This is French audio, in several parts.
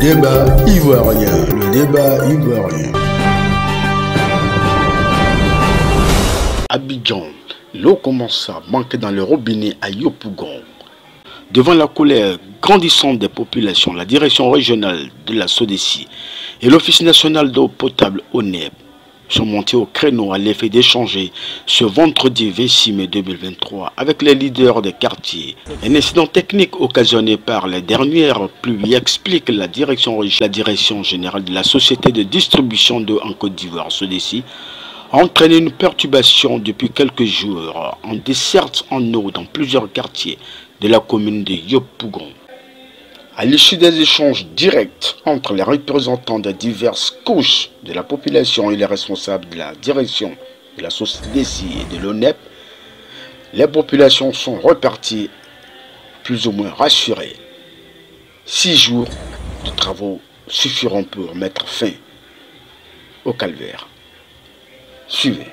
débat ivoirien, le débat ivoirien. Abidjan, l'eau commence à manquer dans le robinet à Yopougon. Devant la colère grandissante des populations, la direction régionale de la SODECI et l'Office national d'eau potable ONEP sont montés au créneau à l'effet d'échanger ce vendredi 26 mai 2023 avec les leaders des quartiers. Un incident technique occasionné par les dernières pluies explique la direction générale de la Société de distribution d'eau en Côte d'Ivoire, SODECI, a entraîné une perturbation depuis quelques jours en desserte en eau dans plusieurs quartiers de la commune de Yopougon. À l'issue des échanges directs entre les représentants des diverses couches de la population et les responsables de la direction de la SODECI et de l'ONEP, les populations sont reparties plus ou moins rassurées. 6 jours de travaux suffiront pour mettre fin au calvaire. Suivez.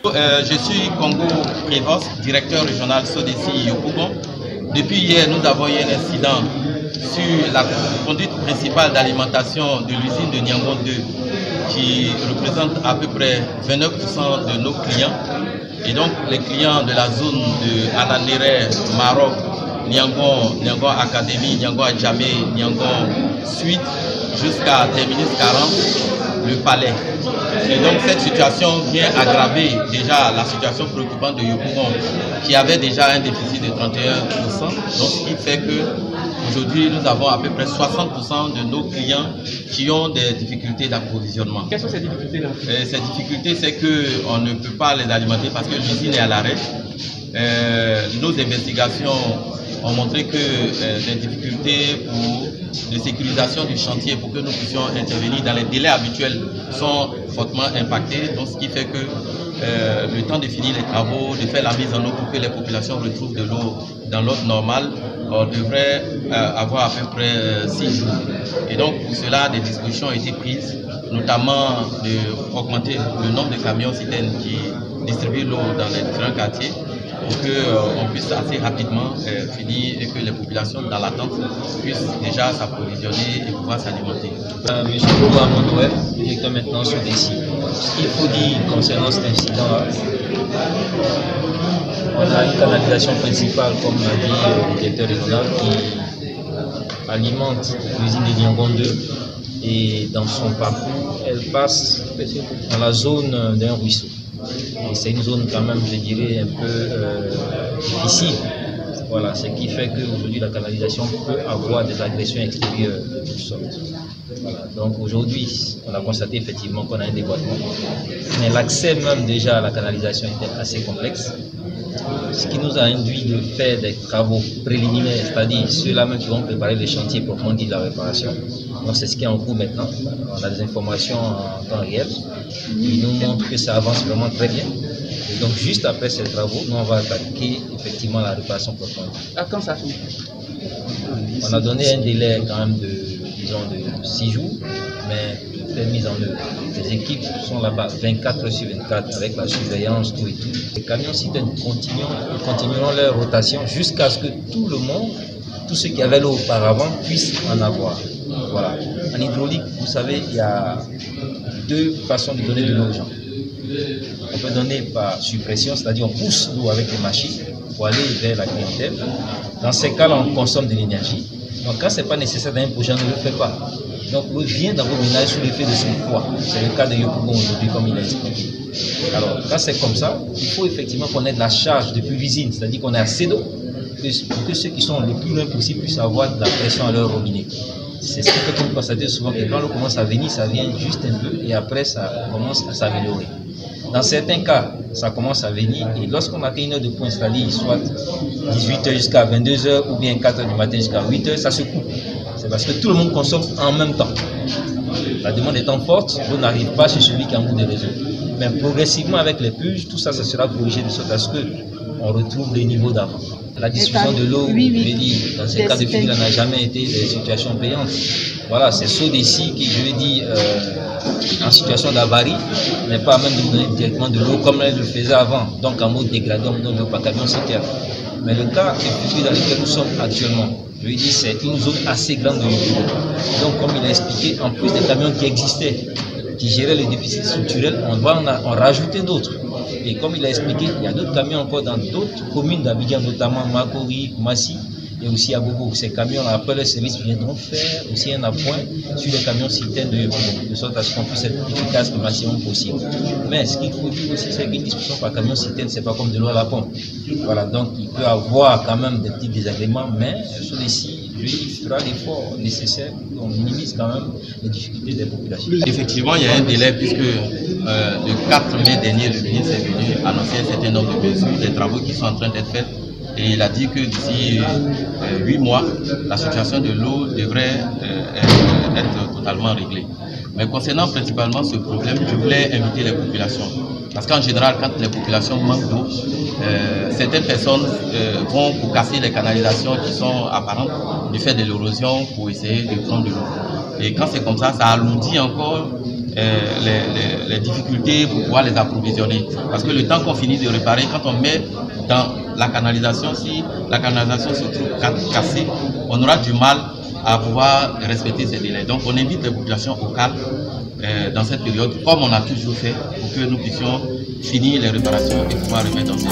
Je suis Congo Prévost, directeur régional SODECI Yopougon. Depuis hier, nous avons eu un incident sur la conduite principale d'alimentation de l'usine de Niangon 2 qui représente à peu près 29% de nos clients. Et donc les clients de la zone de Ananéré, Maroc, Niangon Académie, Niangon Adjamé, Niangon Suite, jusqu'à Terminus 40, le palais. Et donc cette situation vient aggraver déjà la situation préoccupante de Yopougon qui avait déjà un déficit de 31%. Donc ce qui fait que aujourd'hui nous avons à peu près 60% de nos clients qui ont des difficultés d'approvisionnement. Quelles sont ces difficultés-là? Ces difficultés, c'est qu'on ne peut pas les alimenter parce que l'usine est à l'arrêt. Nos investigations ont montré que des difficultés pour la sécurisation du chantier pour que nous puissions intervenir dans les délais habituels sont fortement impactés. Donc ce qui fait que le temps de finir les travaux, de faire la mise en eau pour que les populations retrouvent de l'eau dans l'ordre normal, on devrait avoir à peu près 6 jours. Et donc pour cela, des dispositions ont été prises, notamment d'augmenter le nombre de camions citernes qui distribuent l'eau dans les différents quartiers, pour qu'on puisse assez rapidement finir et que les populations dans l'attente puissent déjà s'approvisionner et pouvoir s'alimenter. Monsieur Bourgoin Mondouel, directeur maintenant sur SODECI. Ce qu'il faut dire concernant cet incident-là, on a une canalisation principale, comme l'a dit le directeur régional, qui alimente l'usine de Niangon 2 et dans son parcours, elle passe dans la zone d'un ruisseau. Et c'est une zone quand même, je dirais, un peu difficile. Voilà, ce qui fait qu'aujourd'hui la canalisation peut avoir des agressions extérieures de toutes sortes. Voilà. Donc aujourd'hui, on a constaté effectivement qu'on a un déboîtement. Mais l'accès même déjà à la canalisation était assez complexe. Ce qui nous a induit de faire des travaux préliminaires, c'est-à-dire ceux-là même qui vont préparer les chantiers proprement dit de la réparation. Donc c'est ce qui est en cours maintenant. On a des informations en temps réel qui nous montrent que ça avance vraiment très bien. Et donc juste après ces travaux, nous on va attaquer effectivement la réparation proprement dit. À quand ça finit? On a donné un délai quand même de, disons, de 6 jours, mais tout est mis en œuvre. Les équipes sont là-bas 24 heures sur 24 avec la surveillance, tout et tout. Les camions citernes continueront leur rotation jusqu'à ce que tout le monde, tous ceux qui avaient l'eau auparavant, puissent en avoir. Voilà. En hydraulique, vous savez, il y a 2 façons de donner de l'eau aux gens. On peut donner par suppression, c'est-à-dire on pousse l'eau avec les machines pour aller vers la clientèle. Dans ces cas-là, on consomme de l'énergie. Donc quand ce n'est pas nécessaire d'un projet, on ne le fait pas. Donc l'eau vient dans vos ménages sous l'effet de son poids. C'est le cas de Yopougon aujourd'hui, comme il a expliqué. Alors quand c'est comme ça, il faut effectivement qu'on ait de la charge depuis l'usine, c'est-à-dire qu'on ait assez d'eau pour que ceux qui sont le plus loin possible puissent avoir de la pression à leur robinet. C'est ce qui fait qu'on constate souvent que quand l'eau commence à venir, ça vient juste un peu et après ça commence à s'améliorer. Dans certains cas, ça commence à venir et lorsqu'on atteint une heure de point, c'est-à-dire soit 18h jusqu'à 22h ou bien 4h du matin jusqu'à 8h, ça se coupe. C'est parce que tout le monde consomme en même temps. La demande étant forte, l'eau n'arrive pas chez celui qui a un bout de réseau. Mais progressivement avec les purges, tout ça, ça sera corrigé de sorte à ce qu'on retrouve les niveaux d'avant. La diffusion de l'eau, dans ces cas de figure, n'a jamais été des situations payantes. Voilà, c'est SODECI qui, je veux dire, en situation d'avarie, n'est pas même de donner directement de l'eau comme elle le faisait avant, donc en mode dégradé, on ne donne pas camion citerne. Mais le cas est dans lequel nous sommes actuellement, je veux dire, c'est une zone assez grande de Yopougon. Donc, comme il a expliqué, en plus des camions qui existaient, qui géraient les déficits structurels, on va en rajouter d'autres. Et comme il a expliqué, il y a d'autres camions encore dans d'autres communes d'Abidjan, notamment Makori, Massi et aussi à Bobo. Ces camions-là, après le service, viendront faire aussi un appoint sur les camions citernes de Yopougon, de sorte à ce qu'on puisse être efficace le maximum possible. Mais ce qu'il faut dire aussi, c'est qu'une discussion par camion citerne, c'est pas comme de l'eau à la pompe. Voilà, donc il peut avoir quand même des petits désagréments, mais sur les sites, il fera l'effort nécessaire pour qu'on minimise quand même les difficultés des populations. Effectivement, il y a un délai puisque le 4 mai dernier, le ministre est venu annoncer un certain nombre de mesures, des travaux qui sont en train d'être faits. Et il a dit que d'ici 8 mois, la situation de l'eau devrait être totalement réglée. Mais concernant principalement ce problème, je voulais inviter les populations. Parce qu'en général, quand les populations manquent d'eau, certaines personnes vont pour casser les canalisations qui sont apparentes du fait de l'érosion pour essayer de prendre de l'eau. Et quand c'est comme ça, ça alourdit encore les difficultés pour pouvoir les approvisionner. Parce que le temps qu'on finit de réparer, quand on met dans la canalisation, si la canalisation se trouve cassée, on aura du mal à pouvoir respecter ces délais. Donc on invite les populations au calme dans cette période, comme on a toujours fait, pour que nous puissions finir les réparations et pouvoir remettre dans ces